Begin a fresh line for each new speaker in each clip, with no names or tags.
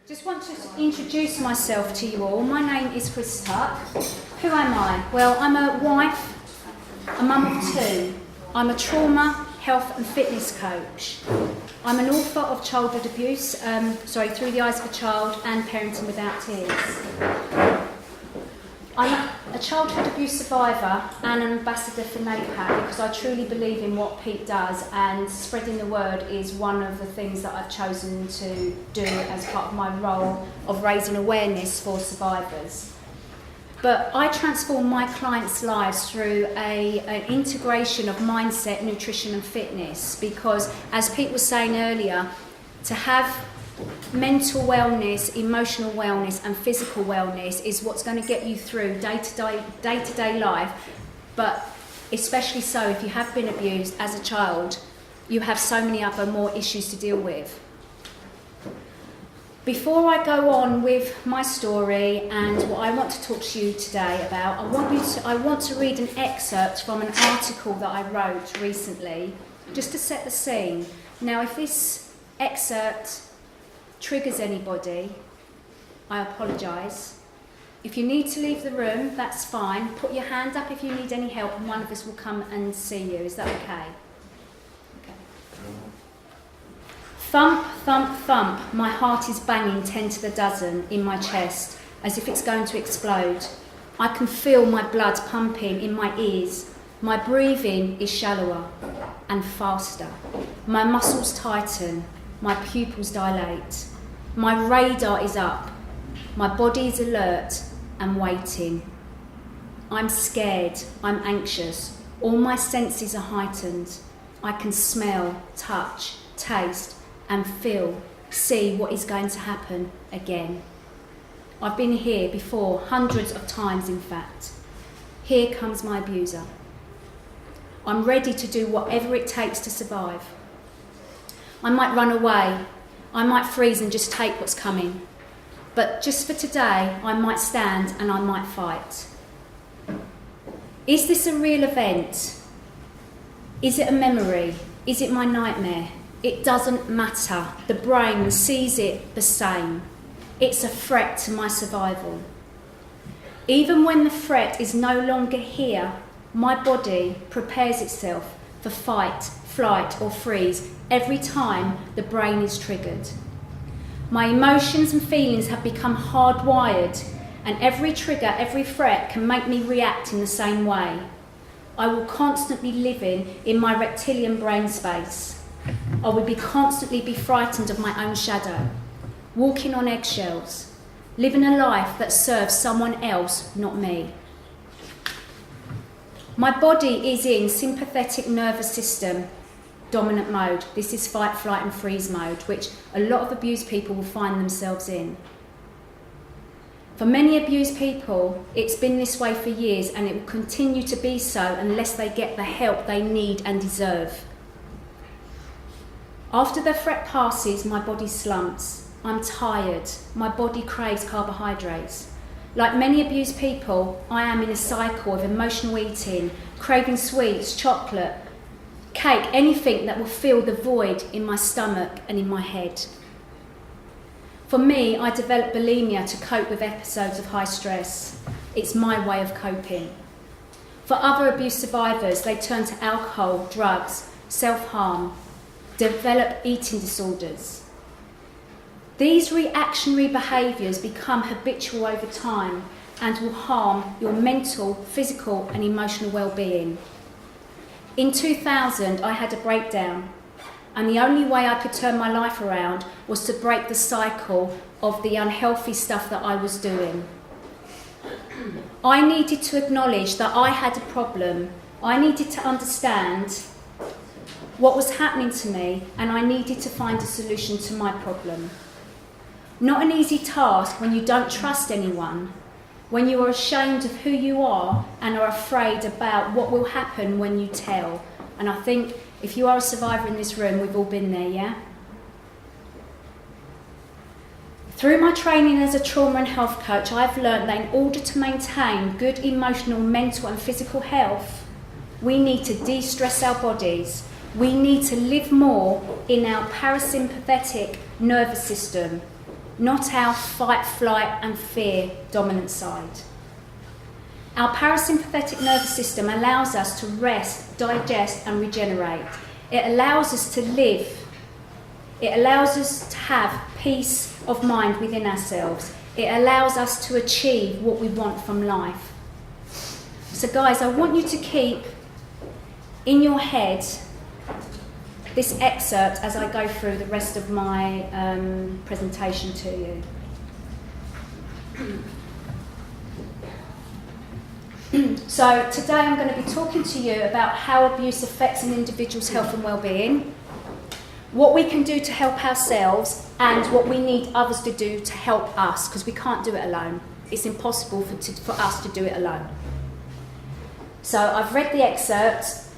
Just want to introduce myself to you all. My name is Chris Tuck. Who am I? Well, I'm a wife, a mum of two. I'm a trauma, health and fitness coach. I'm an author of childhood abuse, Through the Eyes of a Child and Parenting Without Tears. I'm a childhood abuse survivor and an ambassador for NAPAC because I truly believe in what Pete does, and spreading the word is one of the things that I've chosen to do as part of my role of raising awareness for survivors. But I transform my clients' lives through an integration of mindset, nutrition and fitness, because as Pete was saying earlier, to have mental wellness, emotional wellness and physical wellness is what's going to get you through day-to-day life, but especially so if you have been abused as a child, you have so many other more issues to deal with. Before I go on with my story and what I want to talk to you today about, I want to read an excerpt from an article that I wrote recently, just to set the scene. Now, if this excerpt triggers anybody, I apologise. If you need to leave the room, that's fine. Put your hand up if you need any help and one of us will come and see you. Is that okay? Thump, thump, thump, my heart is banging 10 to the dozen in my chest, as if it's going to explode. I can feel my blood pumping in my ears. My breathing is shallower and faster. My muscles tighten. My pupils dilate. My radar is up. My body is alert and waiting. I'm scared. I'm anxious. All my senses are heightened. I can smell, touch, taste, and feel, see what is going to happen again. I've been here before, hundreds of times in fact. Here comes my abuser. I'm ready to do whatever it takes to survive. I might run away, I might freeze and just take what's coming. But just for today, I might stand and I might fight. Is this a real event? Is it a memory? Is it my nightmare? It doesn't matter. The brain sees it the same. It's a threat to my survival. Even when the threat is no longer here, my body prepares itself for fight, flight or freeze every time the brain is triggered. My emotions and feelings have become hardwired, and every trigger, every threat can make me react in the same way. I will constantly live in my reptilian brain space. I would constantly be frightened of my own shadow, walking on eggshells, living a life that serves someone else, not me. My body is in sympathetic nervous system dominant mode. This is fight, flight and freeze mode, which a lot of abused people will find themselves in. For many abused people, it's been this way for years, and it will continue to be so unless they get the help they need and deserve. After the threat passes, my body slumps. I'm tired. My body craves carbohydrates. Like many abused people, I am in a cycle of emotional eating, craving sweets, chocolate, cake, anything that will fill the void in my stomach and in my head. For me, I developed bulimia to cope with episodes of high stress. It's my way of coping. For other abuse survivors, they turn to alcohol, drugs, self-harm, develop eating disorders. These reactionary behaviours become habitual over time and will harm your mental, physical and emotional well-being. In 2000, I had a breakdown, and the only way I could turn my life around was to break the cycle of the unhealthy stuff that I was doing. I needed to acknowledge that I had a problem. I needed to understand what was happening to me, and I needed to find a solution to my problem. Not an easy task when you don't trust anyone, when you are ashamed of who you are and are afraid about what will happen when you tell. And I think if you are a survivor in this room, we've all been there, yeah? Through my training as a trauma and health coach, I've learned that in order to maintain good emotional, mental and physical health, we need to de-stress our bodies. We need to live more in our parasympathetic nervous system. not our fight, flight and fear dominant side. Our parasympathetic nervous system allows us to rest, digest and regenerate. It allows us to live. It allows us to have peace of mind within ourselves. It allows us to achieve what we want from life. So guys, I want you to keep in your head this excerpt as I go through the rest of my presentation to you. So today I'm going to be talking to you about how abuse affects an individual's health and well-being, what we can do to help ourselves, and what we need others to do to help us, because we can't do it alone. It's impossible for us to do it alone. So I've read the excerpt.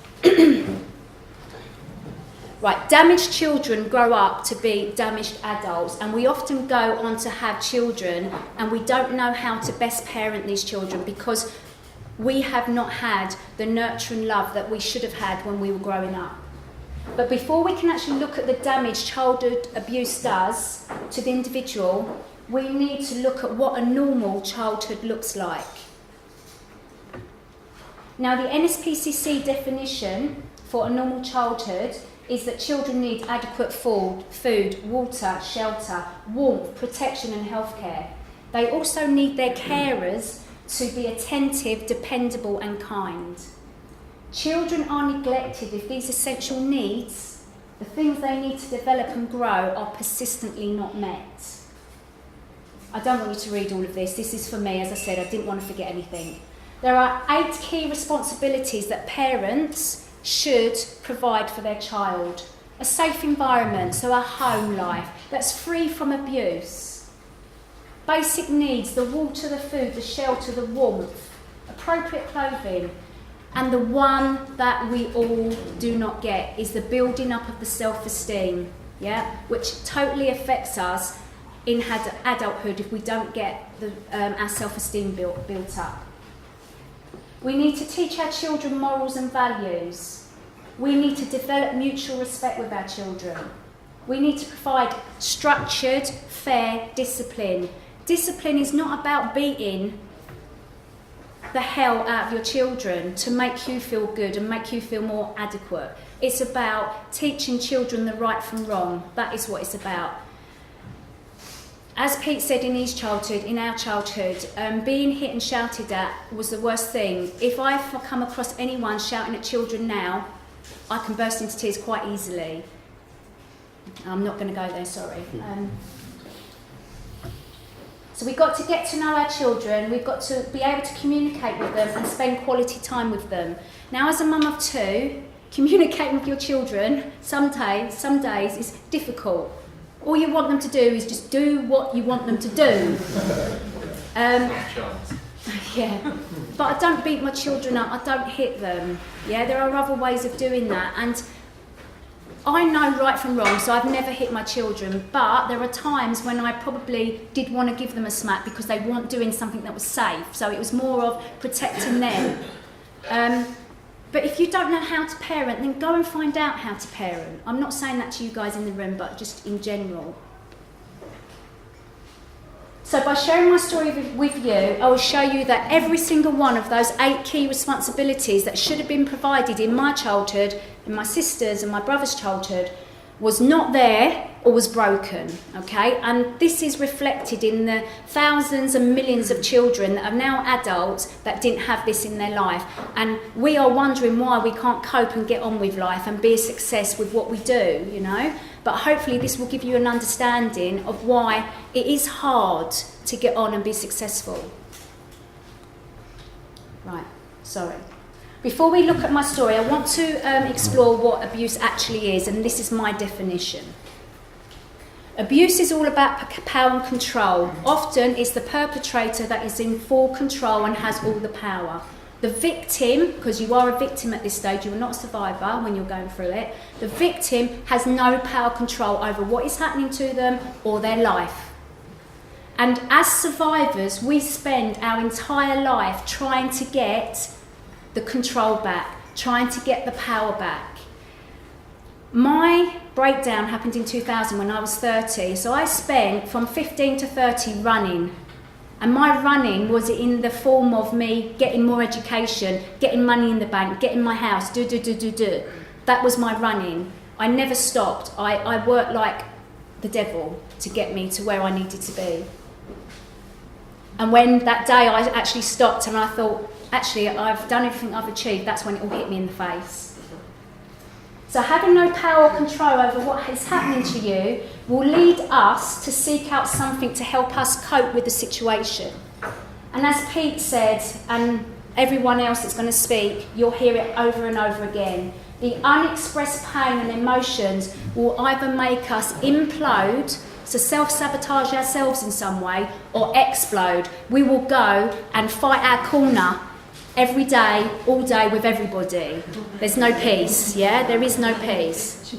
Right, damaged children grow up to be damaged adults, and we often go on to have children and we don't know how to best parent these children because we have not had the nurture and love that we should have had when we were growing up. But before we can actually look at the damage childhood abuse does to the individual, we need to look at what a normal childhood looks like. Now, the NSPCC definition for a normal childhood is that children need adequate food, water, shelter, warmth, protection and healthcare. They also need their carers to be attentive, dependable and kind. Children are neglected if these essential needs, the things they need to develop and grow, are persistently not met. I don't want you to read all of this. This is for me, as I said, I didn't want to forget anything. There are 8 key responsibilities that parents should provide for their child. A safe environment, so a home life that's free from abuse. Basic needs, the water, the food, the shelter, the warmth, appropriate clothing. And the one that we all do not get is the building up of the self-esteem, which totally affects us in adulthood if we don't get our self-esteem built up. We need to teach our children morals and values. We need to develop mutual respect with our children. We need to provide structured, fair discipline. Discipline is not about beating the hell out of your children to make you feel good and make you feel more adequate. It's about teaching children the right from wrong. That is what it's about. As Pete said in our childhood, being hit and shouted at was the worst thing. If I come across anyone shouting at children now, I can burst into tears quite easily. I'm not going to go there, sorry. So we've got to get to know our children, we've got to be able to communicate with them and spend quality time with them. Now, as a mum of 2, communicating with your children some days is difficult. All you want them to do is just do what you want them to do. Yeah, but I don't beat my children up, I don't hit them. Yeah, there are other ways of doing that, and I know right from wrong, so I've never hit my children, but there are times when I probably did want to give them a smack because they weren't doing something that was safe, so it was more of protecting them. But if you don't know how to parent, then go and find out how to parent. I'm not saying that to you guys in the room, but just in general. So by sharing my story with you, I will show you that every single one of those 8 key responsibilities that should have been provided in my childhood, in my sister's and my brother's childhood, was not there or was broken, okay? And this is reflected in the thousands and millions of children that are now adults that didn't have this in their life. And we are wondering why we can't cope and get on with life and be a success with what we do, you know? But hopefully this will give you an understanding of why it is hard to get on and be successful. Right, sorry. Before we look at my story, I want to explore what abuse actually is, and this is my definition. Abuse is all about power and control. Often it's the perpetrator that is in full control and has all the power. The victim, because you are a victim at this stage, you are not a survivor when you're going through it, the victim has no power control over what is happening to them or their life. And as survivors, we spend our entire life trying to get the control back, trying to get the power back. My breakdown happened in 2000 when I was 30, so I spent from 15 to 30 running. And my running was in the form of me getting more education, getting money in the bank, getting my house, do. That was my running. I never stopped. I worked like the devil to get me to where I needed to be. And when that day I actually stopped and I thought, actually, I've done everything I've achieved, that's when it all hit me in the face. So having no power or control over what is happening to you will lead us to seek out something to help us cope with the situation. And as Pete said, and everyone else that's going to speak, you'll hear it over and over again. The unexpressed pain and emotions will either make us implode, so self-sabotage ourselves in some way, or explode. We will go and fight our corner every day, all day with everybody. There's no peace, yeah? There is no peace.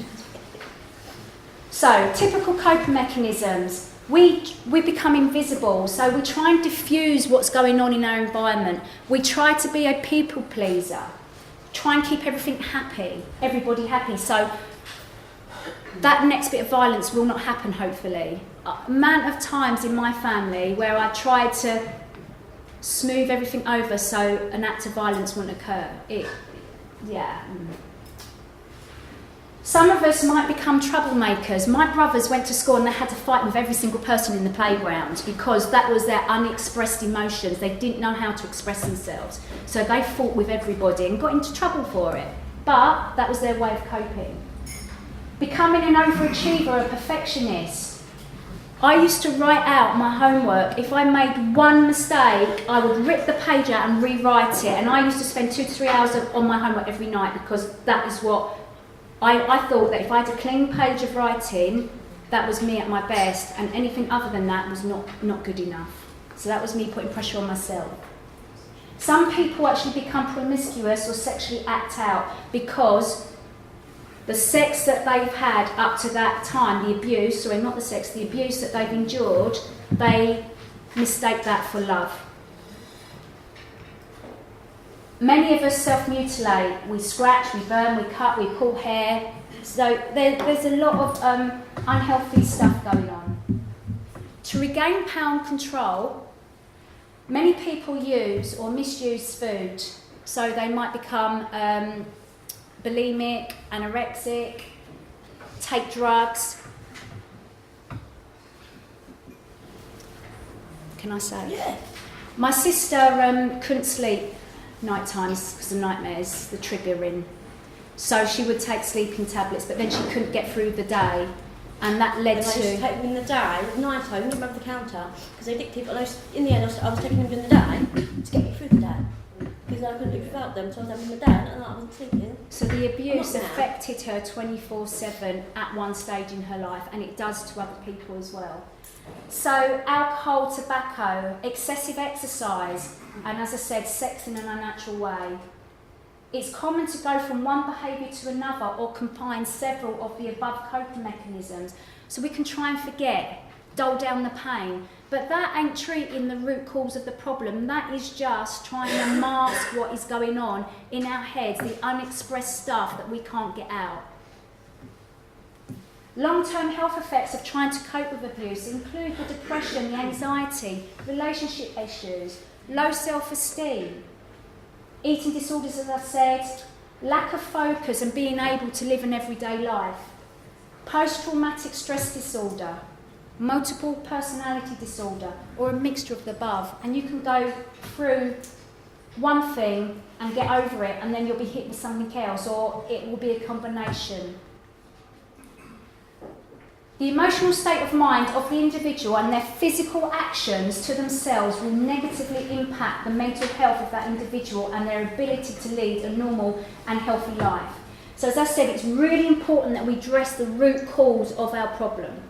So, typical coping mechanisms. We become invisible, so we try and diffuse what's going on in our environment. We try to be a people pleaser. Try and keep everything happy, everybody happy. So that next bit of violence will not happen, hopefully. Amount of times in my family where I tried to smooth everything over so an act of violence wouldn't occur. Some of us might become troublemakers. My brothers went to school and they had to fight with every single person in the playground because that was their unexpressed emotions. They didn't know how to express themselves. So they fought with everybody and got into trouble for it. But that was their way of coping. Becoming an overachiever, a perfectionist. I used to write out my homework. If I made one mistake, I would rip the page out and rewrite it. And I used to spend 2 to 3 hours on my homework every night because that is what I thought, that if I had a clean page of writing, that was me at my best, and anything other than that was not good enough. So that was me putting pressure on myself. Some people actually become promiscuous or sexually act out because the sex that they've had up to that time, the abuse that they've endured, they mistake that for love. Many of us self-mutilate. We scratch, we burn, we cut, we pull hair. So there's a lot of unhealthy stuff going on. To regain power and control, many people use or misuse food. So they might become bulimic, anorexic, take drugs. Can I say?
Yeah.
My sister couldn't sleep night times because of nightmares, the triggering. So she would take sleeping tablets, but then she couldn't get through the day, and that led
I used to
to...
take them in the day, at night time, I remember the counter, because they addictive, but in the end I was taking them during the day to get me through the day, because I couldn't live without them, so I was having them in the day, and I wasn't sleeping.
So the abuse affected her 24/7 at one stage in her life, and it does to other people as well. So alcohol, tobacco, excessive exercise, and as I said, sex in an unnatural way. It's common to go from one behaviour to another or combine several of the above coping mechanisms. So we can try and forget, dull down the pain, but that ain't treating the root cause of the problem. That is just trying to mask what is going on in our heads, the unexpressed stuff that we can't get out. Long-term health effects of trying to cope with abuse include the depression, the anxiety, relationship issues, low self-esteem, eating disorders, as I said, lack of focus and being able to live an everyday life, post-traumatic stress disorder, multiple personality disorder, or a mixture of the above. And you can go through one thing and get over it, and then you'll be hit with something else, or it will be a combination. The emotional state of mind of the individual and their physical actions to themselves will negatively impact the mental health of that individual and their ability to lead a normal and healthy life. So as I said, it's really important that we address the root cause of our problem.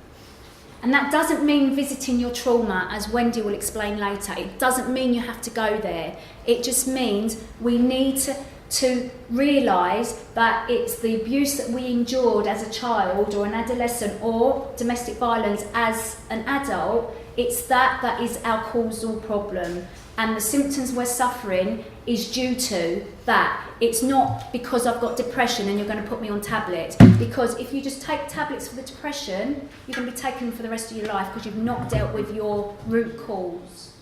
And that doesn't mean visiting your trauma, as Wendy will explain later. It doesn't mean you have to go there. It just means we need to realise that it's the abuse that we endured as a child or an adolescent, or domestic violence as an adult. It's that is our causal problem, and the symptoms we're suffering is due to that. It's not because I've got depression and you're going to put me on tablets. Because if you just take tablets for the depression, you're going to be taking them for the rest of your life because you've not dealt with your root cause,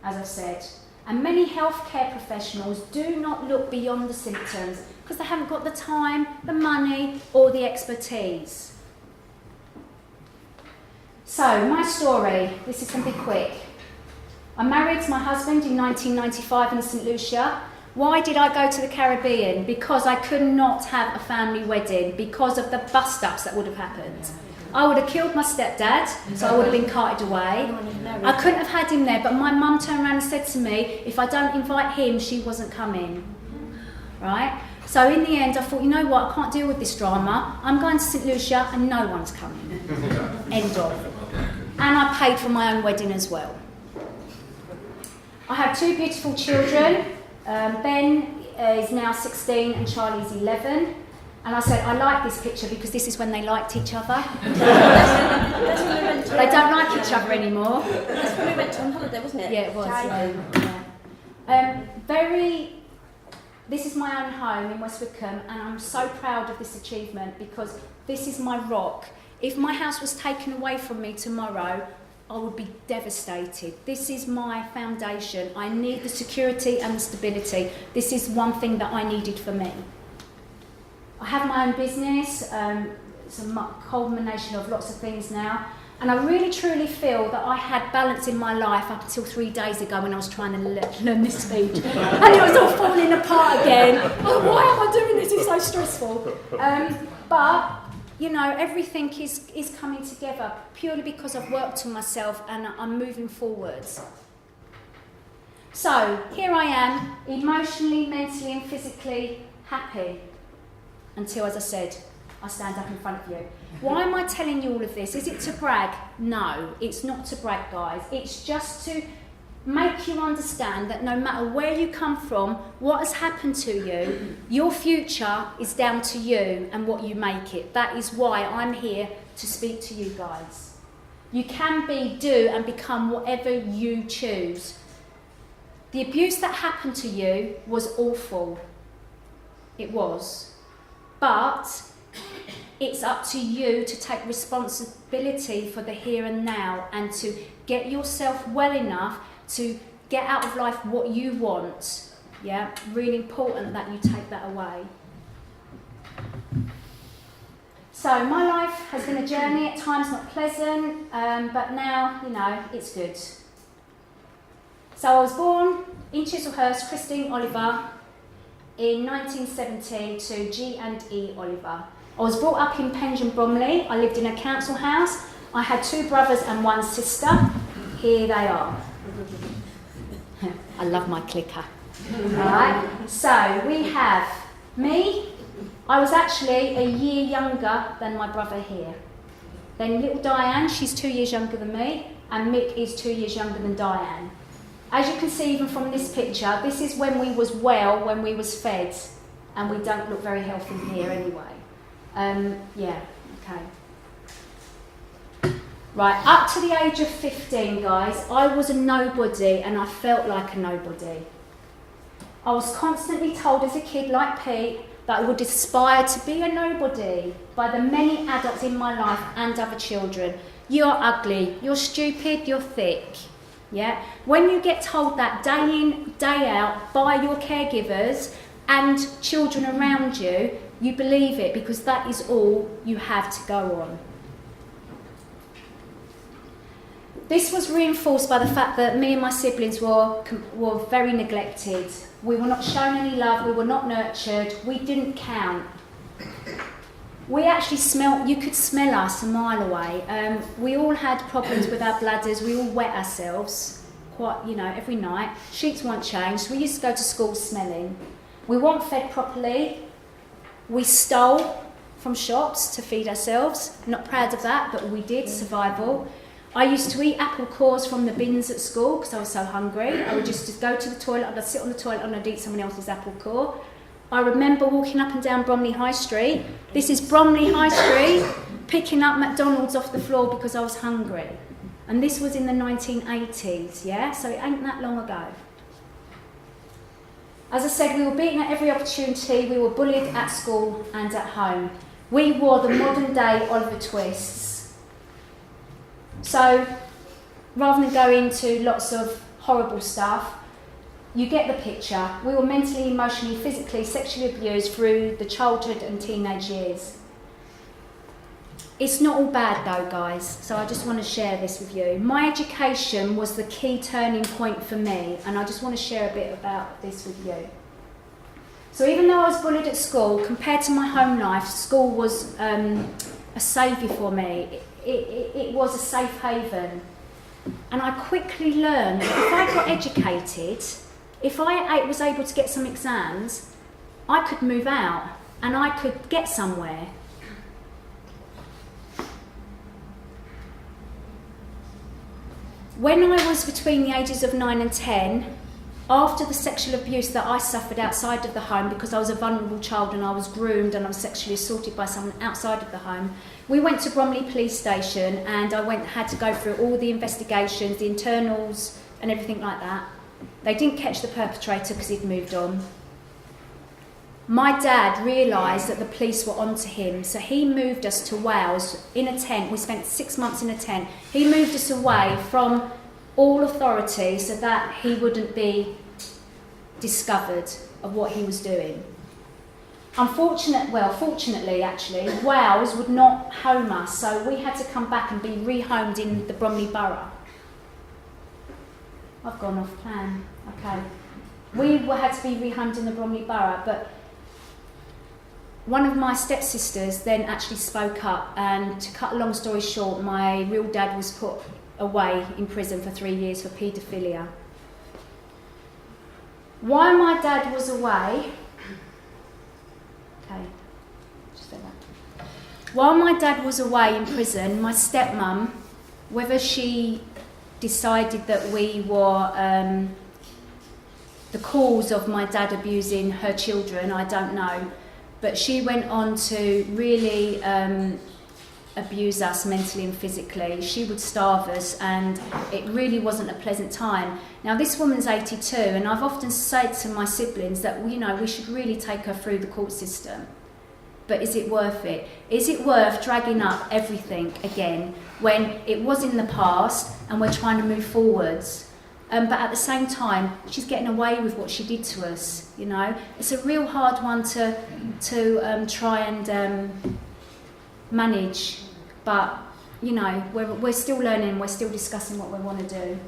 as I've said. And many healthcare professionals do not look beyond the symptoms because they haven't got the time, the money, or the expertise. So, my story, this is going to be quick. I married my husband in 1995 in St Lucia. Why did I go to the Caribbean? Because I could not have a family wedding because of the bust-ups that would have happened. I would have killed my stepdad, so I would have been carted away. I couldn't have had him there, but my mum turned around and said to me, if I don't invite him, she wasn't coming. Right? So in the end, I thought, you know what, I can't deal with this drama. I'm going to St Lucia and no one's coming. End of. And I paid for my own wedding as well. I have two beautiful children. Ben is now 16 and Charlie's 11. And I said, I like this picture because this is when they liked each other. They don't like each other anymore.
That's when we went on holiday, wasn't it?
Yeah, it was. This is my own home in West Wickham, and I'm so proud of this achievement because this is my rock. If my house was taken away from me tomorrow, I would be devastated. This is my foundation. I need the security and the stability. This is one thing that I needed for me. I have my own business. It's a culmination of lots of things now. And I really truly feel that I had balance in my life up until 3 days ago when I was trying to learn this speech. And it was all falling apart again. Oh, why am I doing this? It's so stressful. But, you know, everything is coming together purely because I've worked on myself and I'm moving forwards. So, here I am, emotionally, mentally and physically happy. Until, as I said, I stand up in front of you. Why am I telling you all of this? Is it to brag? No, it's not to brag, guys. It's just to make you understand that no matter where you come from, what has happened to you, your future is down to you and what you make it. That is why I'm here to speak to you guys. You can be, do and become whatever you choose. The abuse that happened to you was awful. It was. But it's up to you to take responsibility for the here and now and to get yourself well enough to get out of life what you want. Yeah, really important that you take that away. So my life has been a journey, at times not pleasant, but now, you know, it's good. So I was born in Chislehurst, Christine Oliver, in 1970 to G&E Oliver. I was brought up in Penge and Bromley. I lived in a council house. I had 2 brothers and 1 sister. Here they are. I love my clicker. Right. So we have me. I was actually a year younger than my brother here. Then little Diane, she's 2 years younger than me, and Mick is 2 years younger than Diane. As you can see even from this picture, this is when we was well, when we was fed, and we don't look very healthy here anyway. Yeah, okay. Right, up to the age of 15, guys, I was a nobody and I felt like a nobody. I was constantly told as a kid, like Pete, that I would aspire to be a nobody by the many adults in my life and other children. You're ugly, you're stupid, you're thick. Yeah? When you get told that day in, day out by your caregivers and children around you, you believe it because that is all you have to go on. This was reinforced by the fact that me and my siblings were very neglected. We were not shown any love, we were not nurtured, we didn't count. We actually you could smell us a mile away. We all had problems with our bladders, we all wet ourselves, every night. Sheets weren't changed, we used to go to school smelling. We weren't fed properly. We stole from shops to feed ourselves. Not proud of that, but we did, survival. I used to eat apple cores from the bins at school because I was so hungry. I would just go to the toilet, I'd sit on the toilet and I'd eat someone else's apple core. I remember walking up and down Bromley High Street. This is Bromley High Street, picking up McDonald's off the floor because I was hungry. And this was in the 1980s, yeah? So it ain't that long ago. As I said, we were beaten at every opportunity, we were bullied at school and at home. We were the modern day Oliver Twists. So, rather than go into lots of horrible stuff, you get the picture. We were mentally, emotionally, physically, sexually abused through the childhood and teenage years. It's not all bad though, guys, so I just want to share this with you. My education was the key turning point for me, and I just want to share a bit about this with you. So even though I was bullied at school, compared to my home life, school was a saviour for me. It was a safe haven. And I quickly learned that if I got educated, if I was able to get some exams, I could move out and I could get somewhere. When I was between the ages of 9 and 10, after the sexual abuse that I suffered outside of the home, because I was a vulnerable child and I was groomed and I was sexually assaulted by someone outside of the home, we went to Bromley Police Station and I had to go through all the investigations, the internals and everything like that. They didn't catch the perpetrator because he'd moved on. My dad realised that the police were onto him, so he moved us to Wales in a tent. We spent 6 months in a tent. He moved us away from all authority so that he wouldn't be discovered of what he was doing. Fortunately, actually, Wales would not home us, so we had to come back and be rehomed in the Bromley Borough. I've gone off plan. Okay. We had to be rehomed in the Bromley Borough, but one of my stepsisters then actually spoke up, and to cut a long story short, my real dad was put away in prison for 3 years for paedophilia. While my dad was away, while my dad was away in prison, my stepmum, whether she decided that we were the cause of my dad abusing her children, I don't know, but she went on to really abuse us mentally and physically. She would starve us, and it really wasn't a pleasant time. Now, this woman's 82, and I've often said to my siblings that, you know, we should really take her through the court system. But is it worth it? Is it worth dragging up everything again when it was in the past and we're trying to move forwards? But at the same time, she's getting away with what she did to us, you know. It's a real hard one to try and manage. But, you know, we're still learning, we're still discussing what we want to do.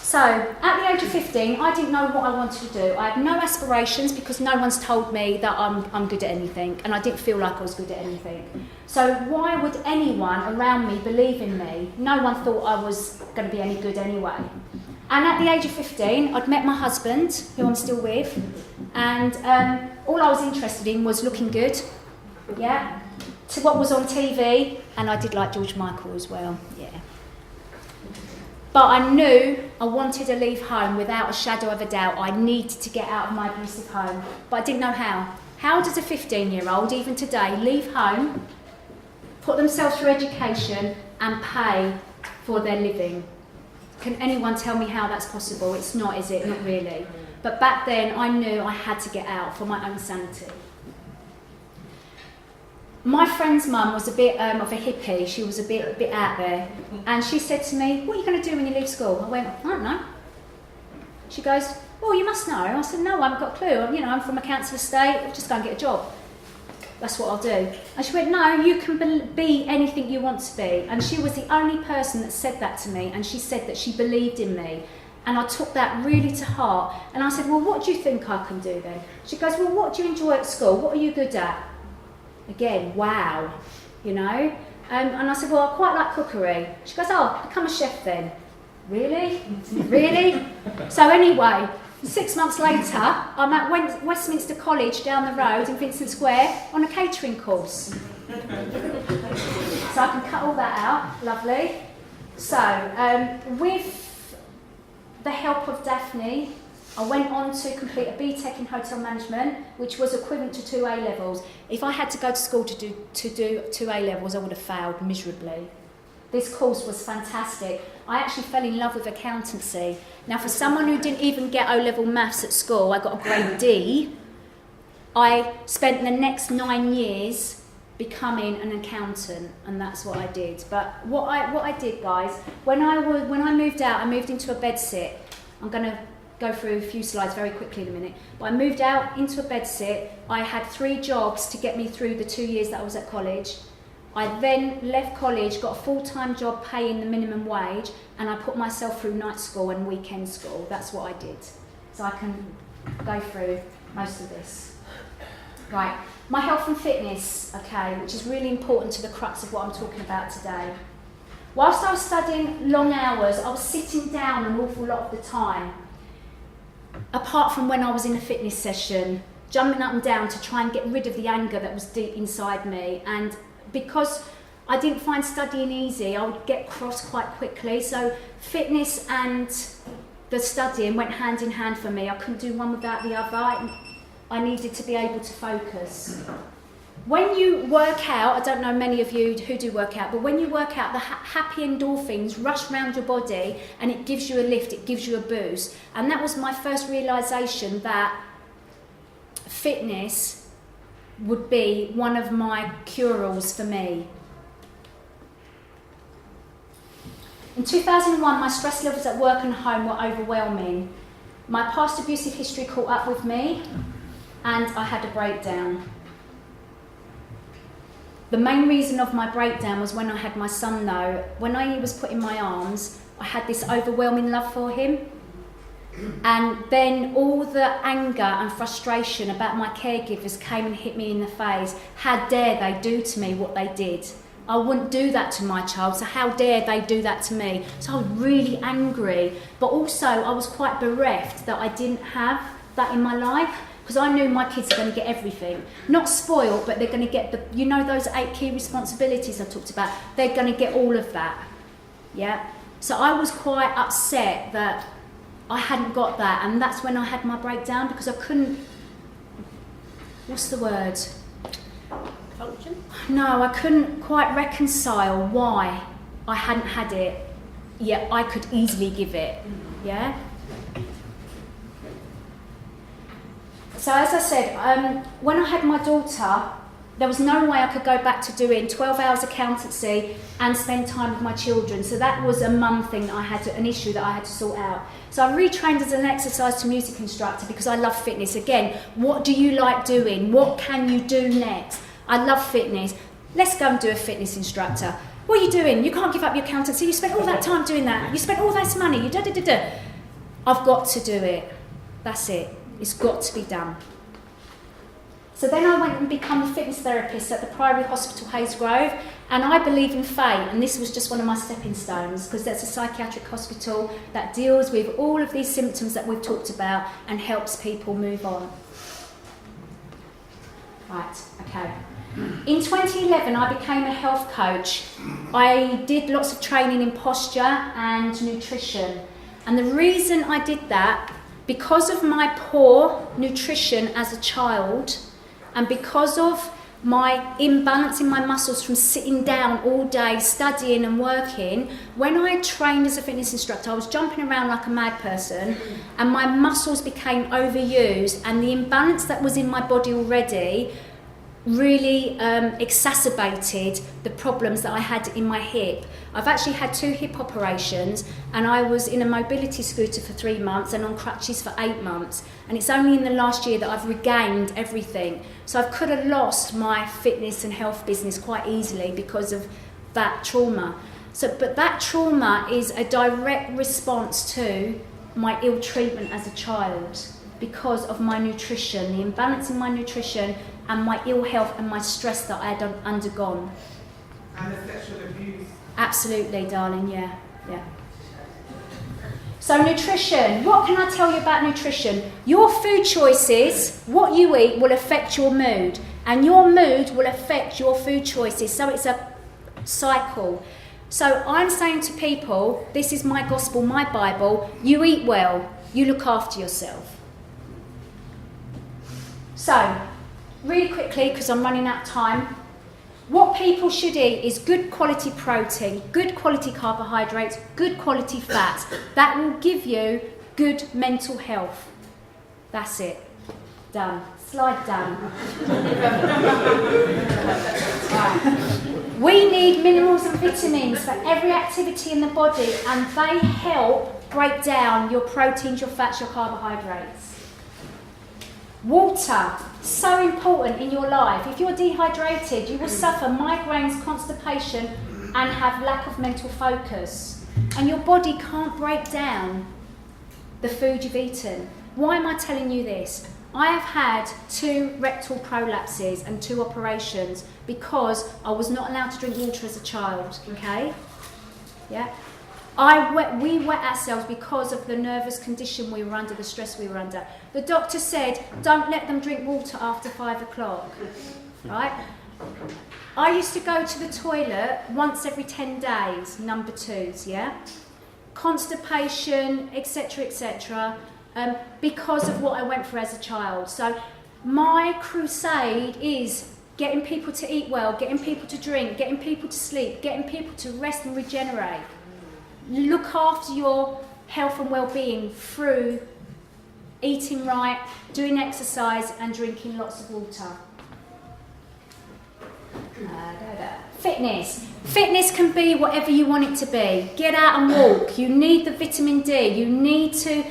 So, at the age of 15, I didn't know what I wanted to do. I had no aspirations because no one's told me that I'm good at anything, and I didn't feel like I was good at anything. So why would anyone around me believe in me? No one thought I was going to be any good anyway. And at the age of 15, I'd met my husband, who I'm still with, and all I was interested in was looking good, yeah, to what was on TV, and I did like George Michael as well, yeah. But I knew I wanted to leave home without a shadow of a doubt. I needed to get out of my abusive home, but I didn't know how. How does a 15-year-old, even today, leave home, put themselves through education, and pay for their living? Can anyone tell me how that's possible? It's not, is it? Not really. But back then, I knew I had to get out for my own sanity. My friend's mum was a bit of a hippie. She was a bit out there. And she said to me, "What are you going to do when you leave school?" I went, "I don't know." She goes, "Well, you must know." I said, "No, I haven't got a clue. You know, I'm from a council estate. I'll just go and get a job. That's what I'll do." And she went, "No, you can be anything you want to be." And she was the only person that said that to me. And she said that she believed in me. And I took that really to heart. And I said, "Well, what do you think I can do then?" She goes, "Well, what do you enjoy at school? What are you good at?" Again, wow, you know. And I said, "Well, I quite like cookery." She goes, "Oh, become a chef then." Really? Really? So anyway, 6 months later, I'm at Westminster College down the road in Vincent Square on a catering course. So I can cut all that out, lovely. So, with the help of Daphne, I went on to complete a BTEC in hotel management, which was equivalent to 2 A-levels. If I had to go to school to do 2 A-levels, I would have failed miserably. This course was fantastic. I actually fell in love with accountancy. Now, for someone who didn't even get O-level maths at school, I got a grade D. I spent the next 9 years becoming an accountant, and that's what I did. But what I did, guys, when I moved out, I moved into a bedsit. I'm going to go through a few slides very quickly in a minute. But I moved out into a bedsit. I had 3 jobs to get me through the 2 years that I was at college. I then left college, got a full-time job paying the minimum wage, and I put myself through night school and weekend school. That's what I did. So I can go through most of this. Right, my health and fitness, okay, which is really important to the crux of what I'm talking about today. Whilst I was studying long hours, I was sitting down an awful lot of the time. Apart from when I was in a fitness session, jumping up and down to try and get rid of the anger that was deep inside me. And because I didn't find studying easy, I would get cross quite quickly. So fitness and the studying went hand in hand for me. I couldn't do one without the other. I needed to be able to focus. When you work out, I don't know many of you who do work out, but when you work out, the happy endorphins rush around your body and it gives you a lift, it gives you a boost. And that was my first realisation that fitness would be one of my cure-alls for me. In 2001, my stress levels at work and home were overwhelming. My past abusive history caught up with me and I had a breakdown. The main reason of my breakdown was when I had my son though. When he was put in my arms, I had this overwhelming love for him. And then all the anger and frustration about my caregivers came and hit me in the face. How dare they do to me what they did? I wouldn't do that to my child, so how dare they do that to me? So I was really angry, but also I was quite bereft that I didn't have that in my life, because I knew my kids are going to get everything. Not spoiled, but they're going to get those 8 key responsibilities I talked about, they're going to get all of that. Yeah? So I was quite upset that I hadn't got that, and that's when I had my breakdown, because I couldn't, what's the word?
Function?
No, I couldn't quite reconcile why I hadn't had it, yet I could easily give it, yeah? So as I said, when I had my daughter, there was no way I could go back to doing 12 hours accountancy and spend time with my children. So that was a mum thing that I had an issue that I had to sort out. So I retrained as an exercise to music instructor because I love fitness. Again, what do you like doing? What can you do next? I love fitness. Let's go and do a fitness instructor. What are you doing? You can't give up your accountancy. You spent all that time doing that. You spent all this money. You da-da-da-da. I've got to do it. That's it. It's got to be done. So then I went and became a fitness therapist at the Priory Hospital, Haysgrove, and I believe in fate, and this was just one of my stepping stones, because that's a psychiatric hospital that deals with all of these symptoms that we've talked about and helps people move on. Right, okay. In 2011, I became a health coach. I did lots of training in posture and nutrition, and the reason I did that, because of my poor nutrition as a child, and because of my imbalance in my muscles from sitting down all day, studying and working, when I trained as a fitness instructor, I was jumping around like a mad person, and my muscles became overused, and the imbalance that was in my body already really exacerbated the problems that I had in my hip. I've actually had 2 hip operations, and I was in a mobility scooter for 3 months and on crutches for 8 months, and it's only in the last year that I've regained everything. So I could have lost my fitness and health business quite easily because of that trauma. But that trauma is a direct response to my ill treatment as a child because of my nutrition, the imbalance in my nutrition and my ill health and my stress that I had undergone.
And the sexual abuse.
Absolutely, darling, yeah. So nutrition, what can I tell you about nutrition? Your food choices, what you eat, will affect your mood, and your mood will affect your food choices, so it's a cycle. So I'm saying to people, this is my gospel, my Bible, you eat well, you look after yourself. So, really quickly, because I'm running out of time, What people should eat is good quality protein, good quality carbohydrates, good quality fats. That will give you good mental health. That's it. Done. Slide down. Right. We need minerals and vitamins for every activity in the body, and they help break down your proteins, your fats, your carbohydrates. Water, so important in your life. If you're dehydrated, you will suffer migraines, constipation, and have lack of mental focus. And your body can't break down the food you've eaten. Why am I telling you this? I have had 2 rectal prolapses and 2 operations because I was not allowed to drink water as a child, okay? Yeah. We wet ourselves because of the nervous condition we were under, the stress we were under. The doctor said, don't let them drink water after 5 o'clock, right? I used to go to the toilet once every 10 days, number 2s, yeah? Constipation, etc., etc., because of what I went through as a child. So my crusade is getting people to eat well, getting people to drink, getting people to sleep, getting people to rest and regenerate. Look after your health and well-being through eating right, doing exercise and drinking lots of water. Fitness. Fitness can be whatever you want it to be. Get out and walk. You need the vitamin D. You need to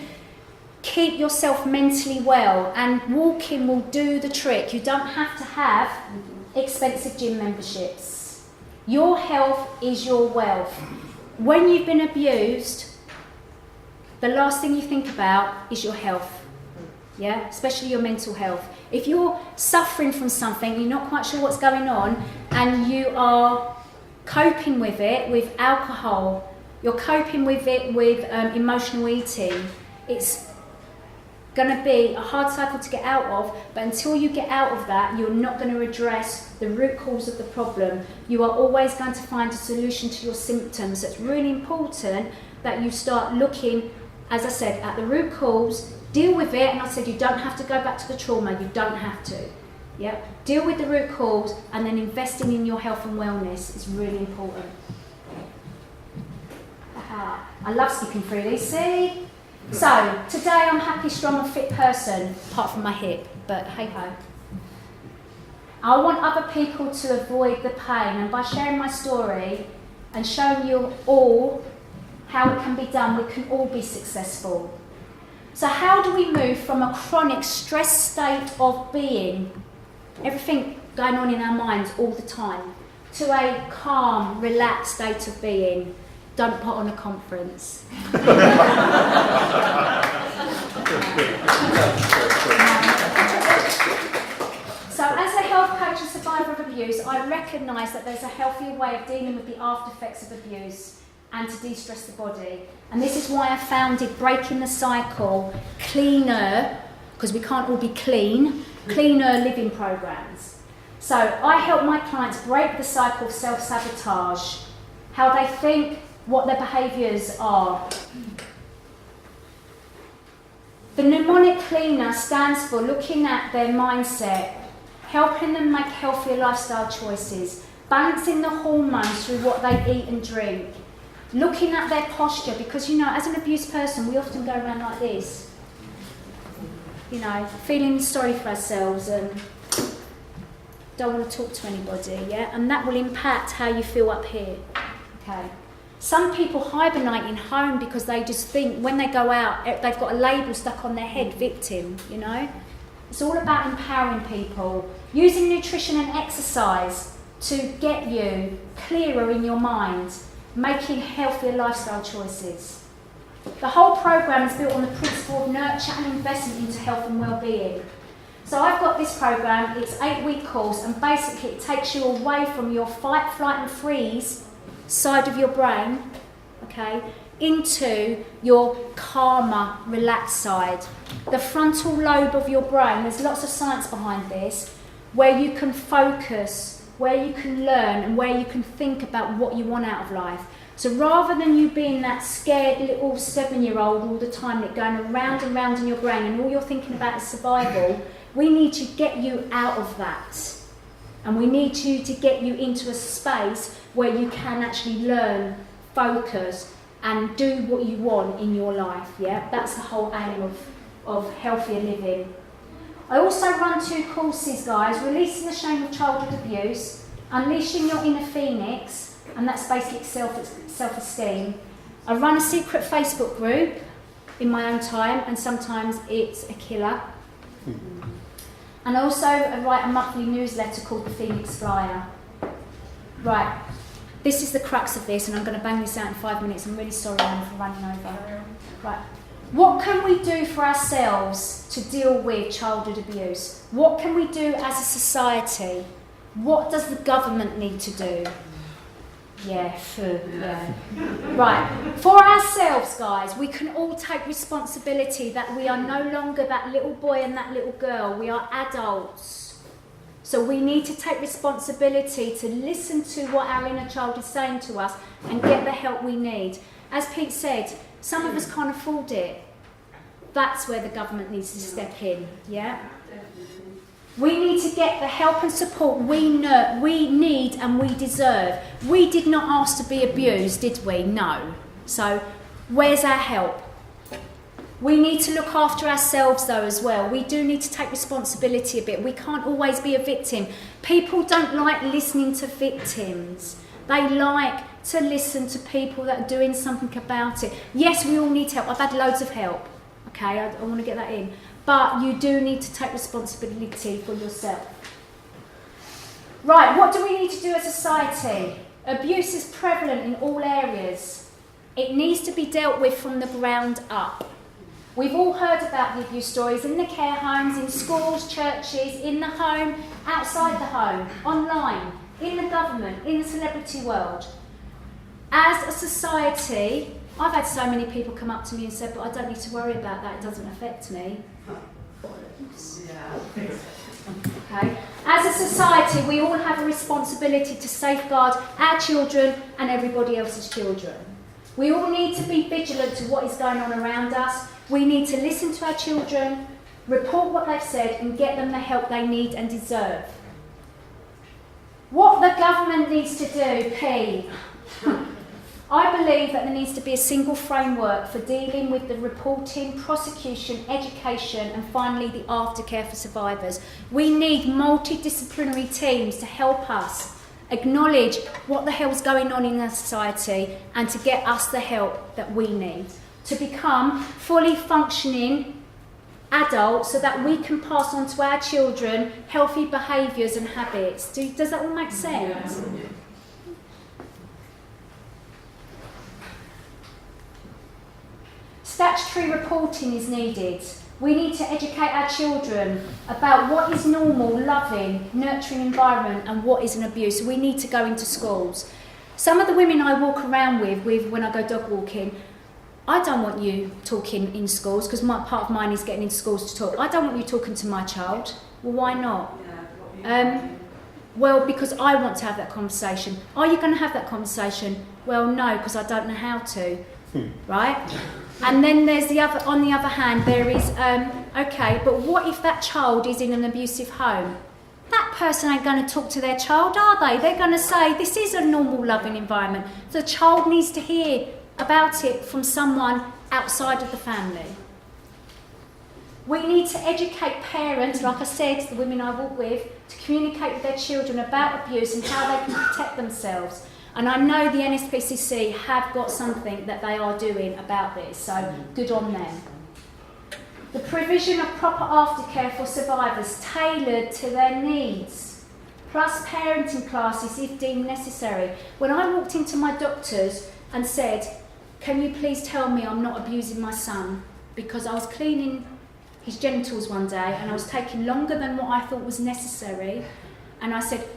keep yourself mentally well, and walking will do the trick. You don't have to have expensive gym memberships. Your health is your wealth. When you've been abused, the last thing you think about is your health, yeah, especially your mental health. If you're suffering from something, you're not quite sure what's going on, and you are coping with it with alcohol, you're coping with it with emotional eating, it's going to be a hard cycle to get out of, but until you get out of that, you're not going to address the root cause of the problem. You are always going to find a solution to your symptoms. So it's really important that you start looking, as I said, at the root cause, deal with it, and I said you don't have to go back to the trauma, you don't have to. Yeah? Deal with the root cause, and then investing in your health and wellness is really important. I love skipping through these, see? So, today I'm a happy, strong and fit person, apart from my hip, but hey-ho. I want other people to avoid the pain, and by sharing my story and showing you all how it can be done, we can all be successful. So how do we move from a chronic stress state of being, everything going on in our minds all the time, to a calm, relaxed state of being? Don't put on a conference. So as a health coach and survivor of abuse, I recognise that there's a healthier way of dealing with the after effects of abuse and to de-stress the body. And this is why I founded Breaking the Cycle Cleaner, because we can't all be clean, cleaner living programs. So I help my clients break the cycle of self-sabotage, how they think, what their behaviours are. The mnemonic cleaner stands for looking at their mindset, helping them make healthier lifestyle choices, balancing the hormones through what they eat and drink, looking at their posture, because you know, as an abused person, we often go around like this, you know, feeling sorry for ourselves and don't want to talk to anybody, yeah? And that will impact how you feel up here, okay? Some people hibernate in home because they just think when they go out, they've got a label stuck on their head, victim, you know? It's all about empowering people, using nutrition and exercise to get you clearer in your mind, making healthier lifestyle choices. The whole program is built on the principle of nurture and investment into health and well-being. So I've got this program, it's an 8-week course, and basically it takes you away from your fight, flight and freeze side of your brain, okay, into your calmer, relaxed side. The frontal lobe of your brain, there's lots of science behind this, where you can focus, where you can learn, and where you can think about what you want out of life. So rather than you being that scared little 7-year-old all the time, that going around and round in your brain and all you're thinking about is survival, we need to get you out of that. And we need to get you into a space where you can actually learn, focus, and do what you want in your life, yeah? That's the whole aim of healthier living. I also run 2 courses, guys, Releasing the Shame of Childhood Abuse, Unleashing Your Inner Phoenix, and that's basic self-esteem. I run a secret Facebook group in my own time, and sometimes it's a killer. And also I write a monthly newsletter called The Phoenix Flyer. Right, this is the crux of this, and I'm going to bang this out in 5 minutes. I'm really sorry, Anne, for running over. Right. What can we do for ourselves to deal with childhood abuse? What can we do as a society? What does the government need to do? Yeah. Right. For ourselves, guys, we can all take responsibility that we are no longer that little boy and that little girl. We are adults. So we need to take responsibility to listen to what our inner child is saying to us and get the help we need. As Pete said, some of us can't afford it. That's where the government needs to step in, yeah? We need to get the help and support we need and we deserve. We did not ask to be abused, did we? No. So, where's our help? We need to look after ourselves though as well. We do need to take responsibility a bit. We can't always be a victim. People don't like listening to victims. They like to listen to people that are doing something about it. Yes, we all need help. I've had loads of help. Okay, I want to get that in. But you do need to take responsibility for yourself. Right, what do we need to do as a society? Abuse is prevalent in all areas. It needs to be dealt with from the ground up. We've all heard about the abuse stories in the care homes, in schools, churches, in the home, outside the home, online, in the government, in the celebrity world. As a society, I've had so many people come up to me and said, but I don't need to worry about that, it doesn't affect me. Okay. As a society, we all have a responsibility to safeguard our children and everybody else's children. We all need to be vigilant to what is going on around us. We need to listen to our children, report what they've said, and get them the help they need and deserve. What the government needs to do, P. I believe that there needs to be a single framework for dealing with the reporting, prosecution, education, and finally the aftercare for survivors. We need multidisciplinary teams to help us acknowledge what the hell's going on in our society and to get us the help that we need to become fully functioning adults so that we can pass on to our children healthy behaviours and habits. Does that all make sense? Yeah. Statutory reporting is needed. We need to educate our children about what is normal, loving, nurturing environment and what is an abuse. We need to go into schools. Some of the women I walk around with when I go dog walking, I don't want you talking in schools because part of mine is getting into schools to talk. I don't want you talking to my child. Well, why not? Well, because I want to have that conversation. Are you going to have that conversation? Well, no, because I don't know how to. Right? And then there's on the other hand, there is, okay, but what if that child is in an abusive home? That person ain't going to talk to their child, are they? They're going to say, this is a normal, loving environment. The child needs to hear about it from someone outside of the family. We need to educate parents, like I said, the women I walk with, to communicate with their children about abuse and how they can protect themselves. And I know the NSPCC have got something that they are doing about this, so good on them. The provision of proper aftercare for survivors tailored to their needs, plus parenting classes if deemed necessary. When I walked into my doctor's and said, can you please tell me I'm not abusing my son? Because I was cleaning his genitals one day and I was taking longer than what I thought was necessary. And I said,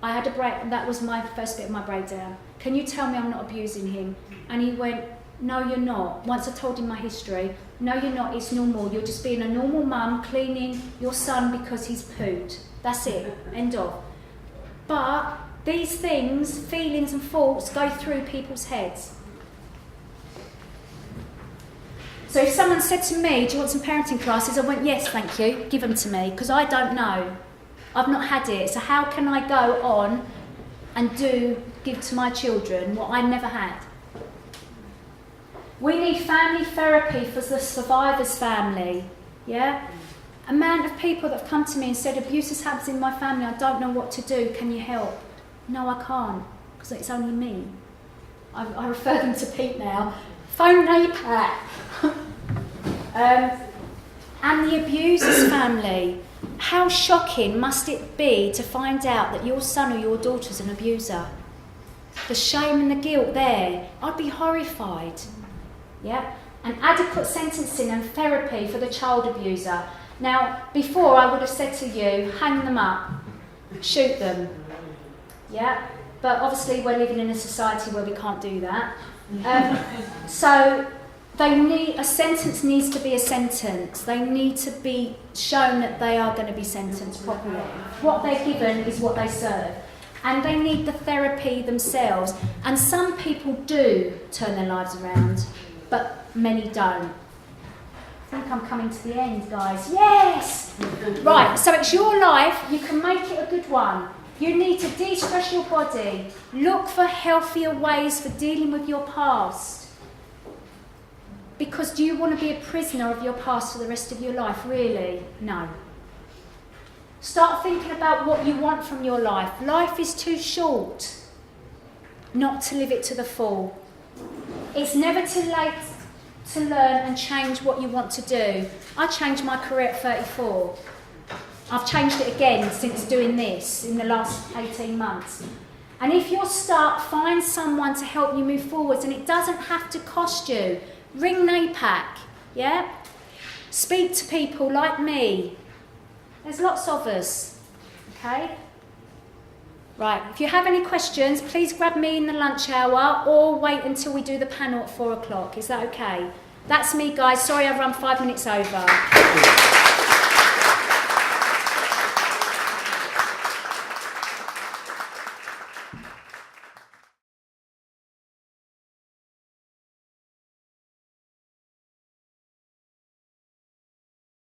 I had a break, and that was my first bit of my breakdown. Can you tell me I'm not abusing him? And he went, no, you're not. Once I told him my history, no, you're not, it's normal. You're just being a normal mum cleaning your son because he's pooed. That's it, end of. But these things, feelings and thoughts, go through people's heads. So if someone said to me, do you want some parenting classes? I went, yes, thank you, give them to me, because I don't know. I've not had it. So how can I go on and give to my children what I never had? We need family therapy for the survivor's family, yeah? Amount of people that have come to me and said, abuse has happened in my family, I don't know what to do, can you help? No, I can't, because it's only me. I refer them to Pete now. Phone NAPAC. And the abuser's family. How shocking must it be to find out that your son or your daughter's an abuser? The shame and the guilt there. I'd be horrified. Yeah? And adequate sentencing and therapy for the child abuser. Now, before I would have said to you, hang them up, shoot them. Yeah? But obviously we're living in a society where we can't do that. So a sentence needs to be a sentence. They need to be shown that they are going to be sentenced properly. What they're given is what they serve. And they need the therapy themselves. And some people do turn their lives around, but many don't. I think I'm coming to the end, guys. Yes! Right, so it's your life. You can make it a good one. You need to de-stress your body. Look for healthier ways for dealing with your past. Because do you want to be a prisoner of your past for the rest of your life? Really? No. Start thinking about what you want from your life. Life is too short not to live it to the full. It's never too late to learn and change what you want to do. I changed my career at 34. I've changed it again since doing this in the last 18 months. And if you're stuck, find someone to help you move forwards, and it doesn't have to cost you. Ring NAPAC, yeah? Speak to people like me. There's lots of us, okay? Right, if you have any questions, please grab me in the lunch hour or wait until we do the panel at 4 o'clock. Is that okay? That's me, guys. Sorry I've run 5 minutes over.